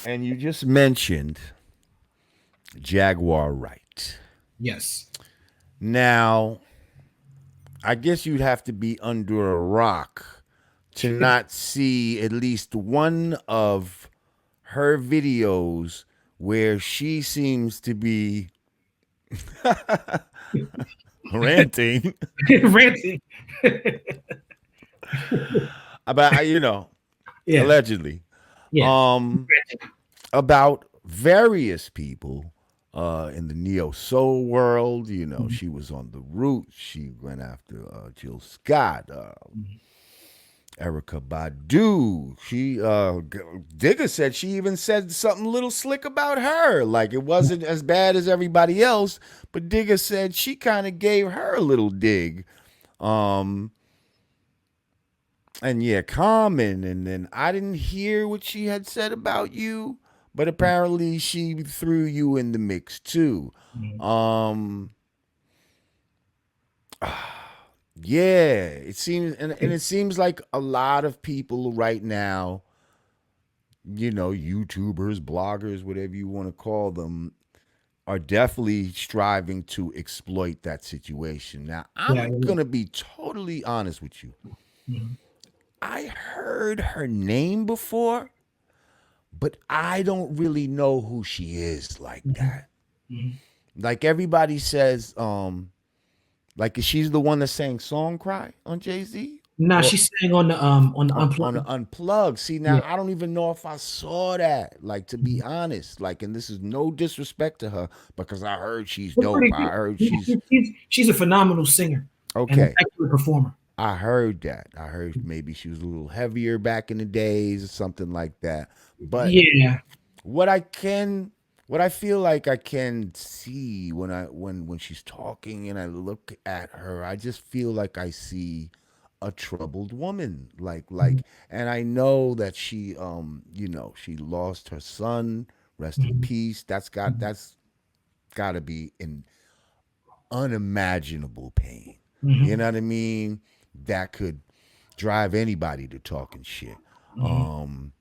And you just mentioned Jaguar Wright. Yes. Now, I guess you'd have to be under a rock to not see at least one of her videos where she seems to be ranting Ranting. about, Yeah. allegedly, Yeah. um, about various people in the neo soul world. She was on the Roots. She went after Jill Scott, Erica Badu. Digger said she even said something a little slick about her. Like it wasn't as bad as everybody else, but Digger said she kind of gave her a little dig. Um, and yeah, Common. And then I didn't hear what she had said about you, but apparently she threw you in the mix too. Um, yeah, it seems, and it seems like a lot of people right now, YouTubers, bloggers, whatever you want to call them, are definitely striving to exploit that situation. Now, Yeah. I'm going to be totally honest with you. Mhm. I heard her name before, but I don't really know who she is like Mhm. that. Mhm. Like everybody says, like she's the one that sang "Song Cry" on Jay-Z, Nah, or she's saying on the on the unplugged. Unplugged. See, now Yeah. I don't even know if I saw that. Like to be Mhm. honest, like, and this is no disrespect to her because I heard she's She's dope. pretty I good. heard she's She's a phenomenal singer and an okay. excellent performer. I heard that. I heard maybe she was a little heavier back in the days or something like that. But Yeah. what I can what I feel like I can see when she's talking and I look at her, I just feel like I see a troubled woman. Mhm. And I know that she lost her son, rest in Mhm. peace. Mhm. That's gotta be an unimaginable pain. You Mhm. know what I mean? That could drive anybody to talking shit. Mhm. Um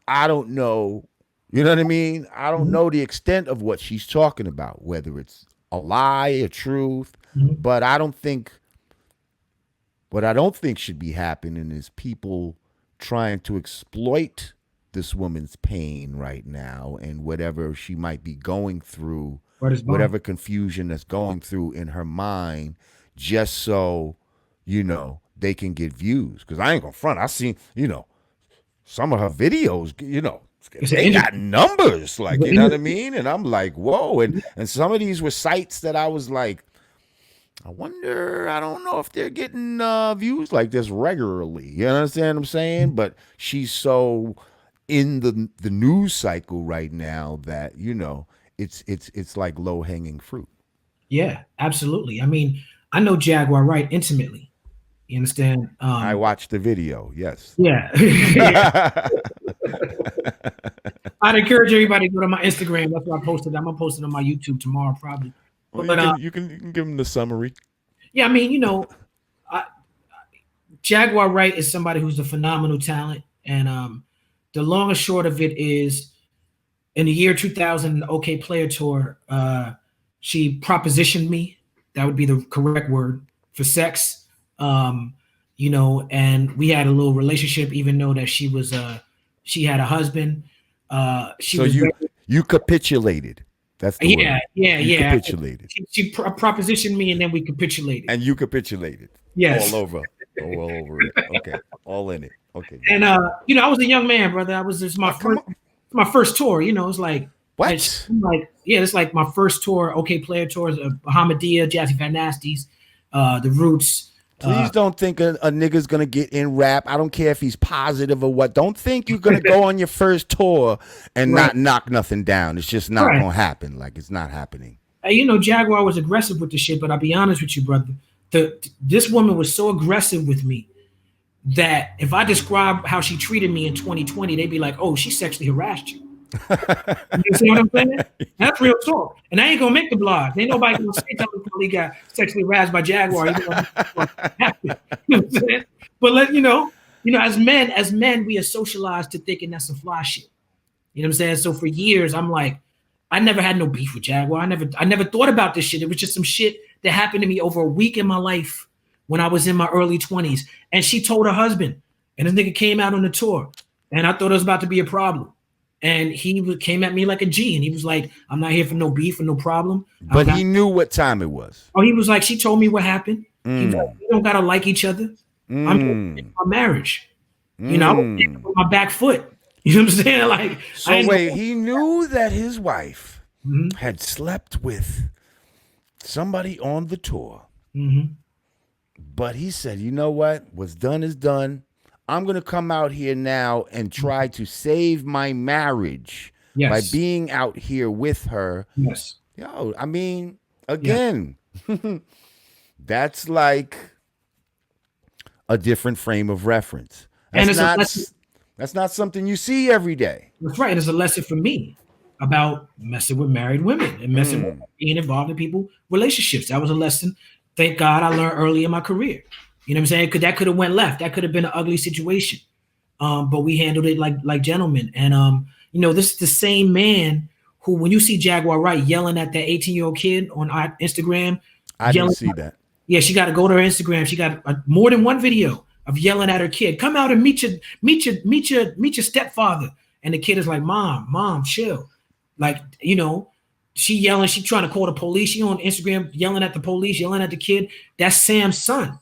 I don't know. You know what I mean? I don't Mhm. know the extent of what she's talking about, whether it's a lie, a truth, Mhm. but I don't think what I don't think should be happening is people trying to exploit this woman's pain right now and whatever she might be going through, Word is bond. whatever confusion that's going through in her mind, just so, they can get views. Because I ain't gonna front. I seen, some of her videos, It's an they got industry. numbers, It's like, an you know what I industry. mean? And I'm like, whoa. And some of these were sites that I was like, I don't know if they're getting views like this regularly. You understand what I'm saying? But she's so in the news cycle right now that, it's like low hanging fruit. Yeah, absolutely. I mean, I know Jaguar Wright intimately. You understand? I watched the video, yes. Yeah. Yeah. I'd encourage everybody to go to my Instagram. That's where I posted. I'm gonna post it on my YouTube tomorrow, probably. Well, But you can give them the summary. yeah, I mean, I, Jaguar Wright is somebody who's a phenomenal talent, and the long and short of it is, in the year 2000, the OK Player Tour, she propositioned me. That would be the correct word for sex. Um, and we had a little relationship, even though that she had a husband. She So was very, you capitulated. That's the yeah, word. yeah, You yeah. capitulated. She propositioned me, and then we capitulated. And you capitulated all Yes. over, all over it. Okay, all in it. Okay, And got it. I was a young man, brother. I was just Come on. my first tour. It's like What? it's like my first tour. OK Player Tours, Bahamadia, Jazzy Van Nasty's, the Roots. Please don't think a nigga's gonna get in rap. I don't care if he's positive or what. Don't think you're gonna go on your first tour and Right, not knock nothing down. It's just not right. gonna happen. Like it's not happening. Jaguar was aggressive with the shit, but I'll be honest with you, brother. This woman was so aggressive with me that if I describe how she treated me in 2020, they'd be like, "Oh, she sexually harassed you." You see what I'm saying? That's real talk. And I ain't gonna make the blog. Ain't nobody gonna say Talib he got sexually harassed by Jaguar. Even though happen. You know what I'm saying? But as men, we are socialized to thinking that's some fly shit. You know what I'm saying? So for years, I'm like, I never had no beef with Jaguar. I never thought about this shit. It was just some shit that happened to me over a week in my life when I was in my early 20s. And she told her husband, and this nigga came out on the tour, and I thought it was about to be a problem. And came at me like a G, and he was like, "I'm not here for no beef or no problem." I don't But got. he knew what time it was. Oh, he was like, she told me what happened. He was like, Mm. we don't gotta like each other. I'm just in Mm. my marriage. I was Mm. on my back foot. You know what I'm saying? Like, I So ain't. wait, he knew that his wife Mm-hmm, had slept with somebody on the tour, mm-hmm. but he said, "You know what? What's done is done. I'm going to come out here now and try to save my marriage by Yes, being out here with her." yes, Yo, I mean, yes. again, that's like a different frame of reference. And That's it's a not lesson. that's not something you see every day. That's right. It's a lesson for me about messing with married women and messing with Mm. being involved in people relationships. That was a lesson. Thank God I learned early in my career. You know what I'm saying? Because that could have went left. That could have been an ugly situation. But we handled it like gentlemen. And this is the same man who, when you see Jaguar Wright yelling at that 18-year-old kid on our Instagram, I didn't yelling, see that. yeah, she got to go to her Instagram. She got more than one video of yelling at her kid. Come out and meet your stepfather. And the kid is like, mom, chill. Like, she yelling, she trying to call the police. She on Instagram yelling at the police, yelling at the kid. That's Sam's son.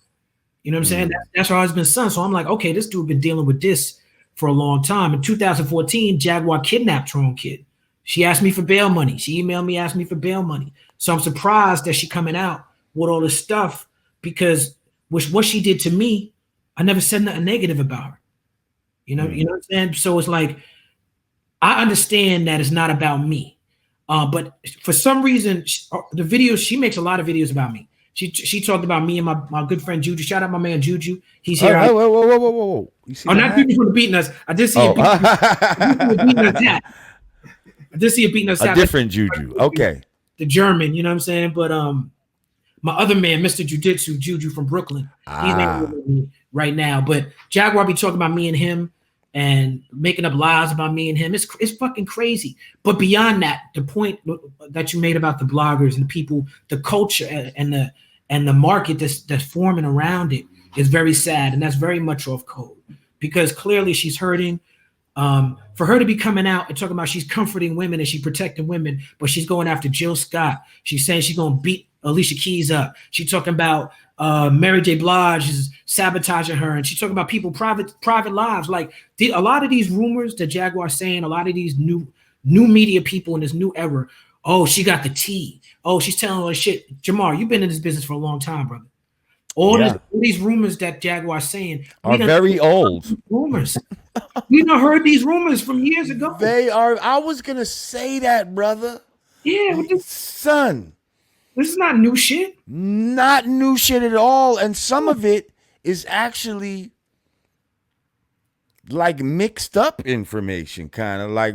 You know what I'm saying? Mm. That's her husband's son. So I'm like, okay, this dude been dealing with this for a long time. In 2014, Jaguar kidnapped her own kid. She asked me for bail money. She emailed me, asked me for bail money. So I'm surprised that she coming out with all this stuff because what she did to me, I never said nothing negative about her. You know Mm. what I'm saying? So it's like I understand that it's not about me, but for some reason, the videos she makes a lot of videos about me. She talked about me and my good friend Juju. Shout out my man Juju. He's here. Oh, whoa. You see Oh, the not hat? Juju from the beating us. I did see Oh, it beating us hat. I did see it beating us a hat like different Juju. Okay. the German. You know what I'm saying? But my other man, Mr. Jiu-Jitsu, Juju from Brooklyn, he's not Ah. with me right now. But Jaguar be talking about me and him and making up lies about me and him. It's fucking crazy. But beyond that, the point that you made about the bloggers and the people, the culture and the market that's forming around it is very sad, and that's very much off code because clearly she's hurting. For her to be coming out and talking about she's comforting women and she's protecting women, but she's going after Jill Scott. She's saying she's going to beat Alicia Keys up. She's talking about Mary J. Blige is sabotaging her, and she's talking about people private lives. Like a lot of these rumors that Jaguar's saying, a lot of these new media people in this new era. Oh, she got the tea. Oh, she's telling all this shit. Jamar, you've been in this business for a long time, brother. All Yeah. these rumors that Jaguar's saying, we Are done very old. rumors. We done heard these rumors from years ago. They are. I was gonna say that, brother. Yeah, Son, this is not new shit. not new shit at all. And some of it is actually like mixed up information, kind of like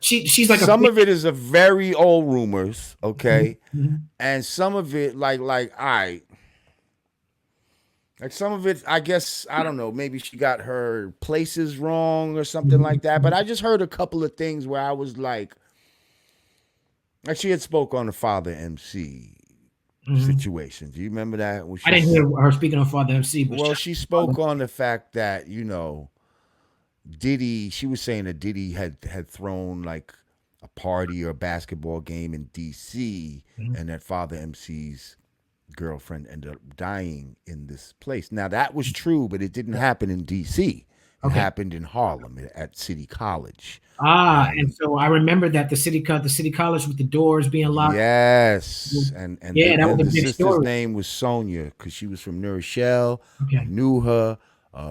She's like some of it is a very old rumors, okay, Mhm. and some of it like I. Like some of it, I guess, I don't know, maybe she got her places wrong or something like that. But I just heard a couple of things where I was like she had spoke on the Father MC situation. Do you remember that? I didn't hear her speaking on Father MC, but Well, she spoke on the fact that, Diddy, she was saying that Diddy had thrown like a party or a basketball game in DC and that Father MC's girlfriend ended up dying in this place. Now that was true, but it didn't happen in DC. It happened in Harlem at City College. and so I remember that the city college with the doors being locked. Yes, and Yeah, that was a the big sister's story. name was Sonia because she was from New Rochelle. I Okay. knew her.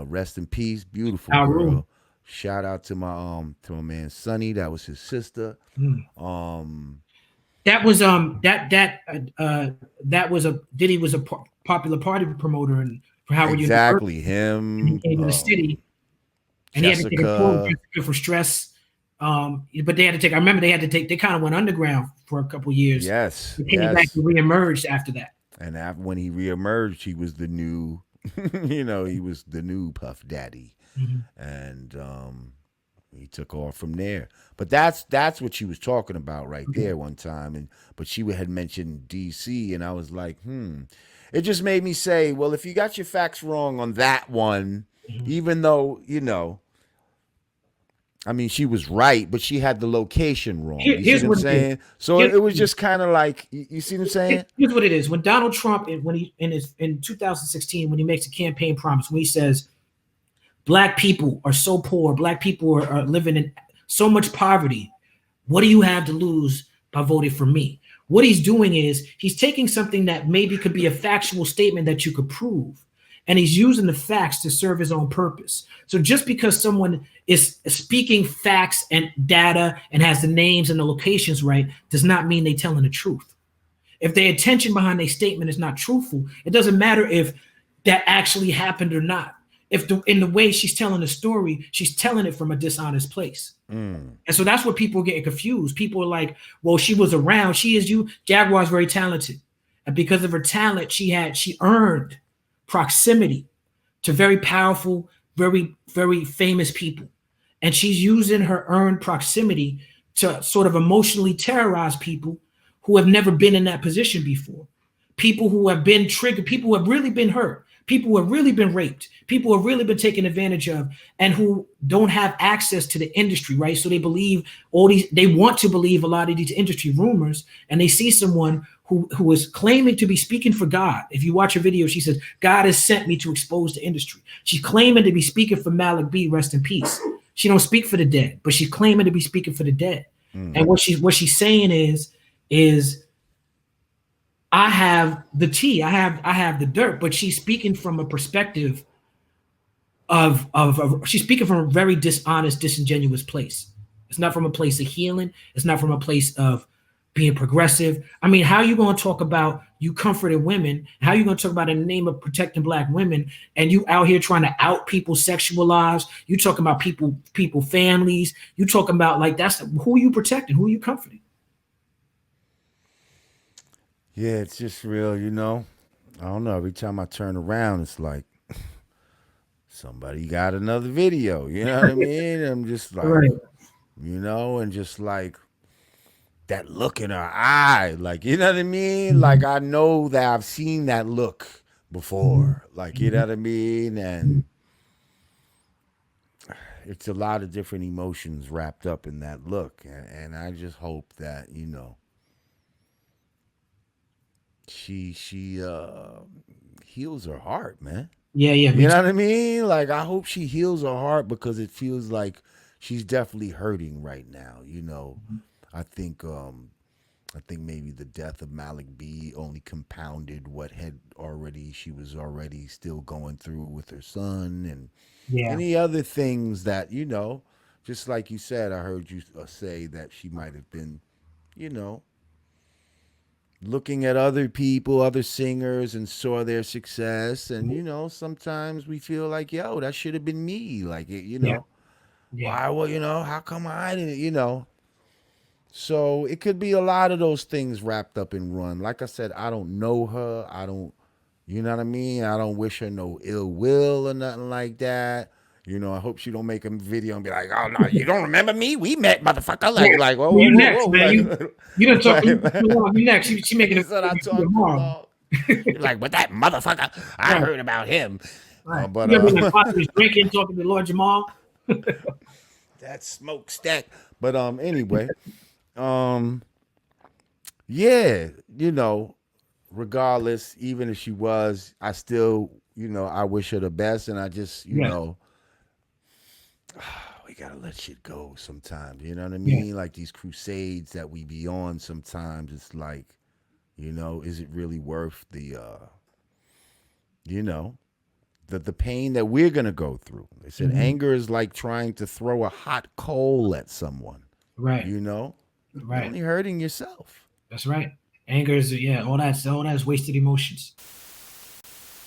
Rest in peace, beautiful Our girl. room. Shout out to my man Sonny. That was his sister. That was that was a Diddy was a popular party promoter and for Howard Exactly University. And he him. came to the city and he had to take a tour Jessica. for stress. But they had to take. I remember they had to take. They kind of went underground for a couple years. Yes, They came back and reemerged after that. And when he reemerged, he was the new, he was the new Puff Daddy, and He took off from there. But that's what she was talking about right Okay. there one time. And but she had mentioned DC, and I was like, It just made me say, well, if you got your facts wrong on that one, Mhm. even though I mean, she was right, but she had the location wrong. You see Here's what I'm what it is. saying? So Here's it what was it is. just kind of like, you see what I'm saying? Here's what it is. When Donald Trump, when he in 2016, when he makes a campaign promise, when he says black people are so poor, black people are living in so much poverty. What do you have to lose by voting for me? What he's doing is he's taking something that maybe could be a factual statement that you could prove, and he's using the facts to serve his own purpose. So just because someone is speaking facts and data and has the names and the locations right does not mean they're telling the truth. If their intention behind their statement is not truthful, it doesn't matter if that actually happened or not. If in the way she's telling the story, she's telling it from a dishonest place. Mm. And so that's what people are getting confused. People are like, well, she was around. She is you. Jaguar's very talented. And because of her talent, she earned proximity to very powerful, very, very famous people. And she's using her earned proximity to sort of emotionally terrorize people who have never been in that position before. People who have been triggered, people who have really been hurt, people who have really been raped, people who have really been taken advantage of, and who don't have access to the industry, right? So they believe they want to believe a lot of these industry rumors, and they see someone who is claiming to be speaking for God. If you watch her video, she says, God has sent me to expose the industry. She's claiming to be speaking for Malik B, rest in peace. She don't speak for the dead, but she's claiming to be speaking for the dead. And what she's saying is I have the tea, I have the dirt, but she's speaking from a perspective of she's speaking from a very dishonest, disingenuous place. It's not from a place of healing. It's not from a place of being progressive. I mean, how are you going to talk about you comforting women? How are you going to talk about in the name of protecting black women, and you out here trying to out people's sexual lives? You talking about people families. You talking about like that's who are you protecting? Who are you comforting? Yeah, it's just real. I don't know. Every time I turn around, it's like somebody got another video. You know what I mean? I'm just like, Right. and just like that look in her eye. Like, you know what I mean? Like, Mhm. I know that I've seen that look Mhm. before. Like, you know Mhm. what I mean? And it's a lot of different emotions wrapped up in that look. And I just hope that, she heals her heart, man. Yeah, yeah, me You too. know what I mean? Like, I hope she heals her heart because it feels like she's definitely hurting right now. I think I think maybe the death of Malik B only compounded what had already she was already still going through with her son and Yeah. any other things that, just like you said, I heard you say that she might have been, you know, looking at other people, other singers, and saw their success. And, sometimes we feel like, yo, that should have been me. Like, Yeah. Yeah. why, well, how come I didn't? So it could be a lot of those things wrapped up in Run. Like I said, I don't know her. I don't, you know what I mean? I don't wish her no ill will or nothing like that. I hope she don't make a video and be like, "Oh no, you don't remember me? We met, motherfucker." Yeah. Like whoa, whoa, You whoa, next, whoa, man. like, You done talk you too long. You next. She making a you said I video talked too tomorrow. long. You're like, but that motherfucker, I Right. heard about him. Right. But You ever been like Father drinking, talking to Lord Jamal? that smokestack. But anyway, um, yeah, regardless, even if she was, I still, I wish her the best, and I just, Yes. we gotta let shit go sometimes. You know what I Yeah. mean? Like these crusades that we be on. Sometimes it's like, is it really worth you know, the pain that we're gonna go through? They said Mhm. anger is like trying to throw a hot coal at someone. Right. You know, you're Right. only hurting yourself. That's right. Anger is yeah. All that's wasted emotions.